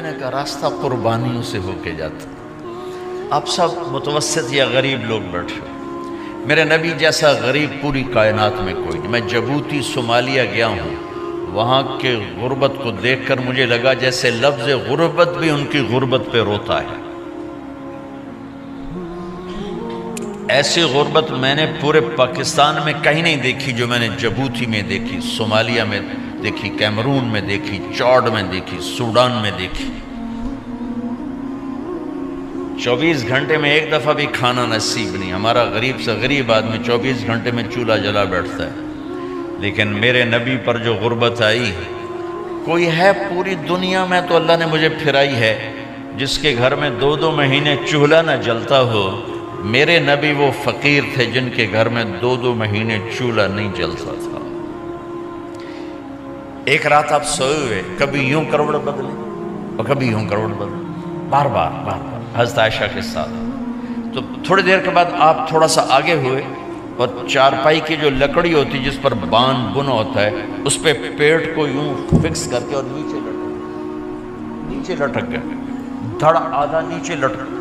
نے کہا راستہ قربانیوں سے ہو کے جاتا. آپ سب متوسط یا غریب لوگ بیٹھے ہو، میرے نبی جیسا غریب پوری کائنات میں کوئی نہیں. میں جبوتی صومالیہ گیا ہوں، وہاں کے غربت کو دیکھ کر مجھے لگا جیسے لفظ غربت بھی ان کی غربت پہ روتا ہے. ایسی غربت میں نے پورے پاکستان میں کہیں نہیں دیکھی جو میں نے جبوتی میں دیکھی، صومالیہ میں دیکھی، کیمرون میں دیکھی، چاڈ میں دیکھی، سوڈان میں دیکھی. 24 گھنٹے میں ایک دفعہ بھی کھانا نصیب نہیں. ہمارا غریب سے غریب آدمی 24 گھنٹے میں چولہا جلا بیٹھتا ہے. لیکن میرے نبی پر جو غربت آئی، کوئی ہے پوری دنیا میں تو اللہ نے مجھے پھرائی ہے جس کے گھر میں 2 مہینے چولہا نہ جلتا ہو. میرے نبی وہ فقیر تھے جن کے گھر میں 2 مہینے چولہا نہیں جلتا تھا. ایک رات آپ سوئے ہوئے، کبھی یوں کروڑ بدلے اور کبھی یوں کروڑ بدلے، بار بار حضرت عائشہ کے ساتھ. تو تھوڑی دیر کے بعد آپ تھوڑا سا آگے ہوئے اور چارپائی کی جو لکڑی ہوتی جس پر بان بنا ہوتا ہے اس پہ پیٹ کو یوں فکس کر کے اور نیچے لٹک گئے، دھڑ آدھا نیچے لٹک.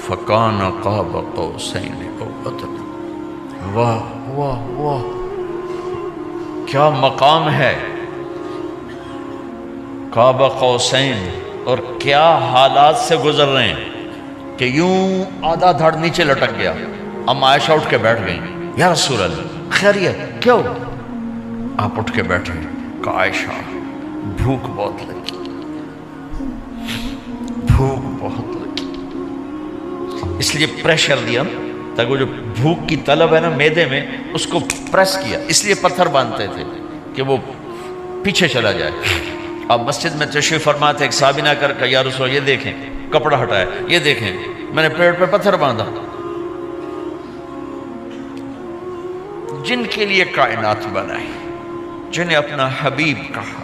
فَكَانَ قَابَ قَوْسَيْنِ أَوْ أَدْنَىٰ. واہ واہ واہ، کیا مقام ہے قاب قوسین، اور کیا حالات سے گزر رہے ہیں کہ یوں آدھا دھڑ نیچے لٹک گیا. ام عائشہ اٹھ کے بیٹھ گئیں، یا رسول اللہ خیریت کیوں؟ آپ اٹھ کے بیٹھے. کہا عائشہ بھوک بہت لگی، بھوک بہت لگی، اس لیے پریشر دیا تاکہ وہ جو بھوک کی طلب ہے نا میدے میں اس کو پریس کیا. اس لیے پتھر باندھتے تھے کہ وہ پیچھے چلا جائے. اب مسجد میں تشریف فرما تھے، ایک صحابی نہ کر کہ یا رسول اللہ یہ دیکھیں کپڑا ہٹایا، یہ دیکھیں میں نے پیٹ پہ پتھر باندھا. جن کے لیے کائنات بنائی، جنہیں اپنا حبیب کہا،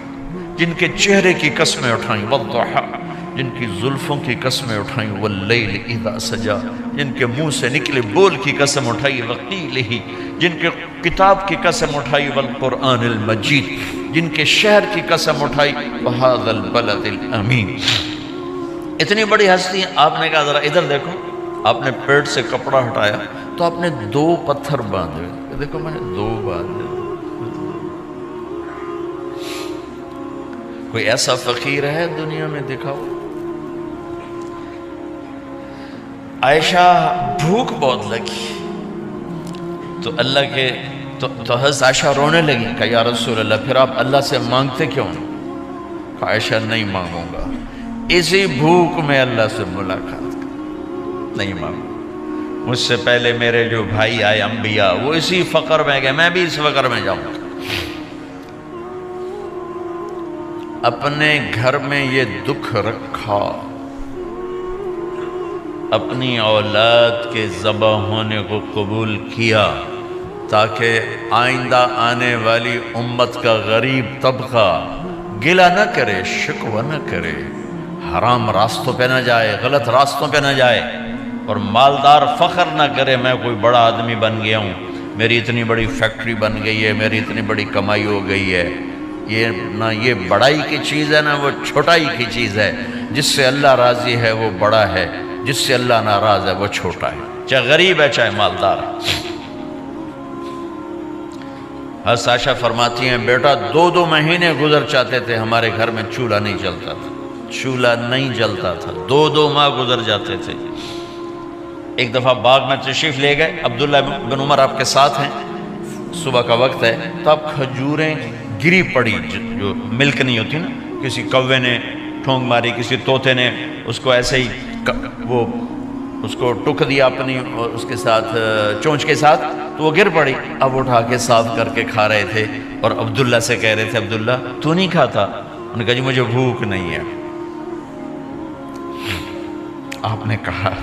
جن کے چہرے کی قسمیں اٹھائیں والضحیٰ، جن کی زلفوں کی قسمیں اٹھائیں واللیل اذا سجا، جن کے منہ سے نکلے بول کی قسم اٹھائی وقیلہ، جن کے کتاب کی قسم اٹھائی والقرآن المجید، جن کے شہر کی قسم اٹھائی وہذا البلد الامین. اتنی بڑی ہستی ہیں. آپ نے کہا ذرا ادھر دیکھو. آپ نے پیٹ سے کپڑا ہٹایا تو آپ نے 2 پتھر باندھے. دیکھو میں نے 2 باندھے. کوئی ایسا فقیر ہے دنیا میں؟ دکھاؤ. عائشہ بھوک بہت لگی تو اللہ کے تو حضرت عائشہ رونے لگی. کہا یا رسول اللہ پھر آپ اللہ سے مانگتے کیوں؟ کہا عائشہ نہیں مانگوں گا، اسی بھوک میں اللہ سے ملاقات نہیں مانگوں. مجھ سے پہلے میرے جو بھائی آئے انبیاء وہ اسی فقر میں گئے، میں بھی اس فقر میں جاؤں گا. اپنے گھر میں یہ دکھ رکھا، اپنی اولاد کے ذبح ہونے کو قبول کیا تاکہ آئندہ آنے والی امت کا غریب طبقہ گلہ نہ کرے، شکوہ نہ کرے، حرام راستوں پہ نہ جائے، غلط راستوں پہ نہ جائے، اور مالدار فخر نہ کرے میں کوئی بڑا آدمی بن گیا ہوں، میری اتنی بڑی فیکٹری بن گئی ہے، میری اتنی بڑی کمائی ہو گئی ہے. یہ نہ یہ بڑائی کی چیز ہے نہ وہ چھوٹائی کی چیز ہے. جس سے اللہ راضی ہے وہ بڑا ہے، جس سے اللہ ناراض ہے وہ چھوٹا ہے، چاہے غریب ہے چاہے مالدار. حضرت عائشہ فرماتی ہیں بیٹا 2 مہینے گزر جاتے تھے ہمارے گھر میں چولہا نہیں جلتا تھا، چولہا نہیں جلتا تھا، 2 ماہ گزر جاتے تھے. ایک دفعہ باغ میں تشریف لے گئے، عبداللہ بن عمر آپ کے ساتھ ہیں، صبح کا وقت ہے تو اب کھجوریں گری پڑی، جو ملک نہیں ہوتی نا، کسی کوے نے ٹھونگ ماری، کسی طوطے نے اس کو ایسے ہی وہ اس کو ٹک دیا اپنی اس کے ساتھ چونچ کے ساتھ تو وہ گر پڑی. اب اٹھا کے صاف کر کے کھا رہے تھے اور عبداللہ سے کہہ رہے تھے عبداللہ تو نہیں کھاتا؟ انہوں نے کہا جی مجھے بھوک نہیں ہے. آپ نے کہا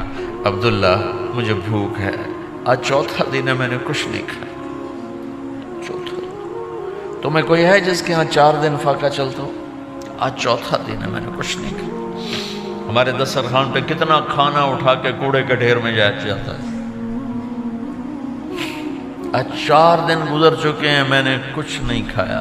عبداللہ مجھے بھوک ہے، آج 4تھا دن ہے میں نے کچھ نہیں کھایا. 4تھا تمہیں کوئی ہے جس کے ہاں 4 دن فاقہ چلتا ہو؟ آج 4تھا دن ہے میں نے کچھ نہیں کھایا. ہمارے دسترخوان پہ کتنا کھانا اٹھا کے کوڑے کے ڈھیر میں جاتا ہے. آج 4 دن گزر چکے ہیں میں نے کچھ نہیں کھایا.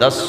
10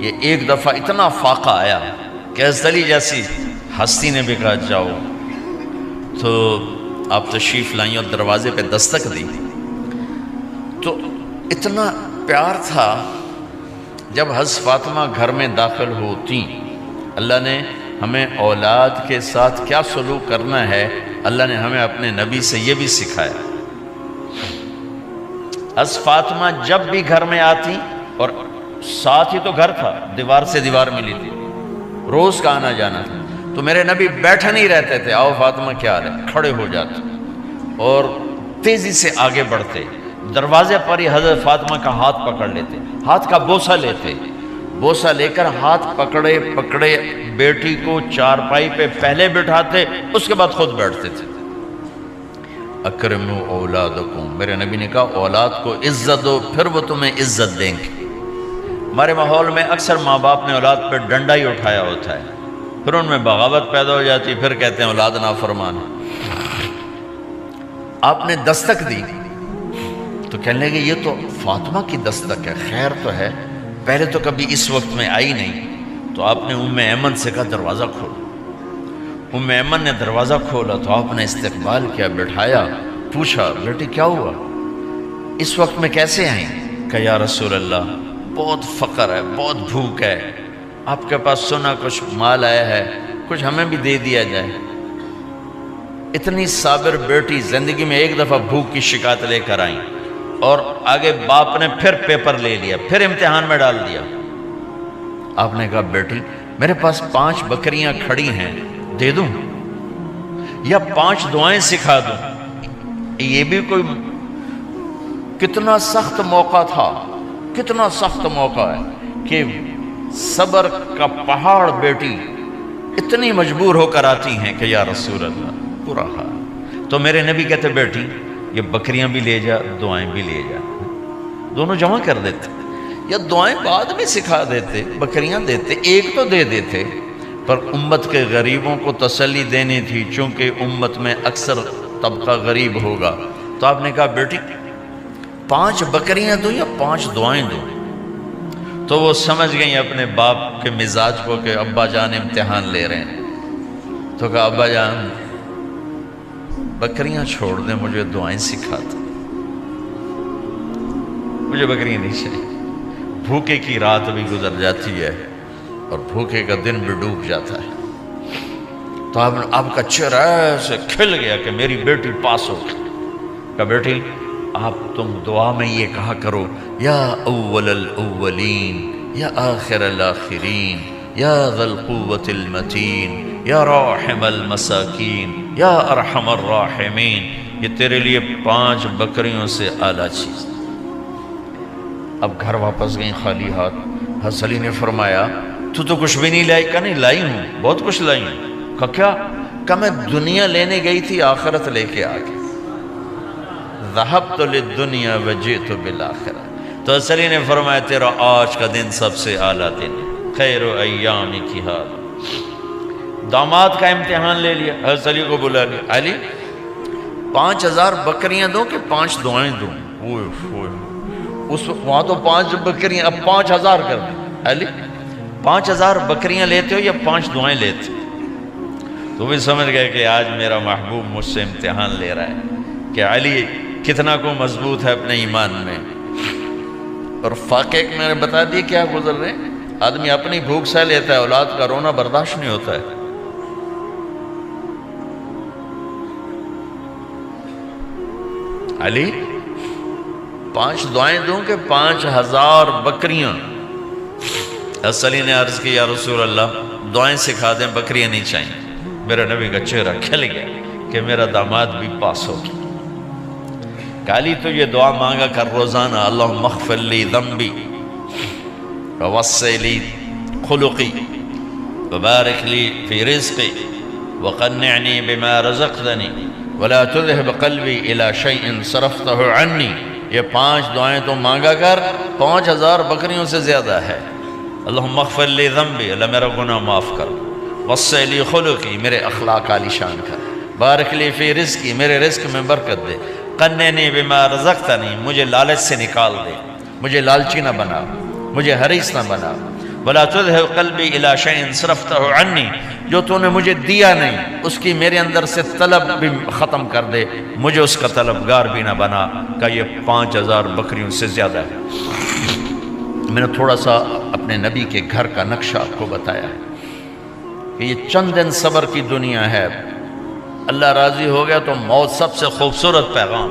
یہ ایک دفعہ اتنا فاقہ آیا کہ حضرت علی جیسی ہستی نے بھی کہا جاؤ، تو آپ تشریف لائیں اور دروازے پہ دستک دی تو اتنا پیار تھا۔ جب حضرت فاطمہ گھر میں داخل ہوتی، اللہ نے ہمیں اولاد کے ساتھ کیا سلوک کرنا ہے اللہ نے ہمیں اپنے نبی سے یہ بھی سکھایا۔ حضرت فاطمہ جب بھی گھر میں آتی، اور ساتھ ہی تو گھر تھا، دیوار سے دیوار ملی تھی، روز کا آنا جانا تھا، تو میرے نبی بیٹھے نہیں رہتے تھے، آؤ فاطمہ کیا حال ہے، کھڑے ہو جاتے اور تیزی سے آگے بڑھتے، دروازے پر ہی حضرت فاطمہ کا ہاتھ پکڑ لیتے، ہاتھ کا بوسہ لیتے، بوسہ لے کر ہاتھ پکڑے پکڑے بیٹی کو چارپائی پہ پہلے بٹھاتے، اس کے بعد خود بیٹھتے تھے۔ اکرموا اولادکم، میرے نبی نے کہا اولاد کو عزت دو، پھر وہ تمہیں عزت دیں گے۔ ہمارے ماحول میں اکثر ماں باپ نے اولاد پہ ڈنڈا ہی اٹھایا ہوتا ہے، پھر ان میں بغاوت پیدا ہو جاتی، پھر کہتے ہیں اولاد نافرمان ہے۔ آپ نے دستک دی تو کہنے لگے یہ تو فاطمہ کی دستک ہے، خیر تو ہے، پہلے تو کبھی اس وقت میں آئی نہیں۔ تو آپ نے ام ایمن سے کہا دروازہ کھولو۔ ام ایمن نے دروازہ کھولا تو آپ نے استقبال کیا، بٹھایا، پوچھا بیٹی کیا ہوا، اس وقت میں کیسے آئیں؟ کہا یا رسول اللہ بہت فقر ہے، بہت بھوک ہے، آپ کے پاس سنا کچھ مال آیا ہے، کچھ ہمیں بھی دے دیا جائے۔ اتنی صابر بیٹی زندگی میں ایک دفعہ بھوک کی شکایت لے کر آئیں، اور آگے باپ نے پھر پیپر لے لیا، پھر امتحان میں ڈال دیا۔ آپ نے کہا بیٹی میرے پاس 5 بکریاں کھڑی ہیں، دے دوں یا 5 دعائیں سکھا دوں؟ یہ بھی کوئی کتنا سخت موقع تھا، کتنا سخت موقع ہے کہ صبر کا پہاڑ بیٹی اتنی مجبور ہو کر آتی ہیں کہ یا رسول اللہ برا حال۔ تو میرے نبی کہتے بیٹی یہ بکریاں بھی لے جا، دعائیں بھی لے جا، دونوں جمع کر دیتے، یا دعائیں بعد میں سکھا دیتے، بکریاں دیتے، ایک تو دے دیتے، پر امت کے غریبوں کو تسلی دینی تھی، چونکہ امت میں اکثر طبقہ غریب ہوگا۔ تو آپ نے کہا بیٹی 5 بکریاں دوں یا 5 دعائیں دوں؟ تو وہ سمجھ گئیں اپنے باپ کے مزاج کو کہ ابا جان امتحان لے رہے ہیں، تو کہا ابا جان بکریاں چھوڑ دیں، مجھے دعائیں سکھا دیں، مجھے بکریاں نہیں چاہیے۔ بھوکے کی رات بھی گزر جاتی ہے اور بھوکے کا دن بھی ڈوب جاتا ہے۔ تو آپ کا چہرہ ایسے کھل گیا کہ میری بیٹی پاس ہو گئی۔ کہا بیٹی آپ تم دعا میں یہ کہا کرو یا اول الاولین یا آخر الاخرین یا ذا القوة المتین یا راحم المساکین یا ارحم الراحمین، یہ تیرے لیے 5 بکریوں سے اعلیٰ چیز۔ اب گھر واپس گئیں خالی ہاتھ۔ حضرت علی نے فرمایا تو کچھ بھی نہیں لائی؟ کہا نہیں لائی ہوں، بہت کچھ لائی ہوں۔ کہا کیا؟ کہا میں دنیا لینے گئی تھی، آخرت لے کے آ گئی۔ ذہبت للدنیا وجئت بالآخرہ۔ تو حضرت علی نے فرمایا تیرا آج کا دن سب سے اعلیٰ دن، خیر ایامک ھذا۔ داماد کا امتحان لے لیا، حضرت علی کو بلا لیا، علی 5000 بکریاں دوں کہ 5 دعائیں دوں؟ اس وہاں تو 5 بکریاں، اب 5000 کر دیں۔ علی 5000 بکریاں لیتے ہو یا 5 دعائیں لیتے ہو؟ تو بھی سمجھ گئے کہ آج میرا محبوب مجھ سے امتحان لے رہا ہے کہ علی کتنا کو مضبوط ہے اپنے ایمان میں۔ اور فاقے میں نے بتا دی کیا گزر رہے ہیں۔ آدمی اپنی بھوک سہ لیتا ہے، اولاد کا رونا برداشت نہیں ہوتا ہے۔ علی 5 دعائیں دوں کہ 5000 بکریاں؟ حضرت علی نے عرض کی یا رسول اللہ دعائیں سکھا دیں، بکریاں نہیں چاہیے۔ میرے نبی کا چہرہ کھل گیا کہ میرا داماد بھی پاس ہو گیا۔ علی تو یہ دعا مانگا کر روزانہ، اللہم اغفر لی ذنبی ووسع لی خلقی وبارک لی فی رزقی وقنعنی بما رزقتنی ولا تذهب قلبی الی شیء صرفتہ عنی۔ یہ 5 دعائیں تو مانگا کر، 5000 بکریوں سے زیادہ ہے۔ اللہم اغفر لی ذنبی، اللہ میرا گناہ معاف کر، وسع لی خلقی، میرے اخلاق عالی شان کر، بارک لی فی رزقی، میرے رزق میں برکت دے، قنعنی بما رزقتنی، مجھے لالچ سے نکال دے، مجھے لالچی نہ بنا، مجھے حریص نہ بنا، وَلَا تُذْهِبْ قَلْبِي إِلَىٰ شَيْءٍ صَرَفْتَهُ عَنِّي، جو تو نے مجھے دیا نہیں اس کی میرے اندر سے طلب بھی ختم کر دے، مجھے اس کا طلبگار بھی نہ بنا کہ یہ 5000 بکریوں سے زیادہ ہے۔ میں نے تھوڑا سا اپنے نبی کے گھر کا نقشہ آپ کو بتایا ہے کہ یہ چند دن صبر کی دنیا ہے، اللہ راضی ہو گیا تو موت سب سے خوبصورت پیغام۔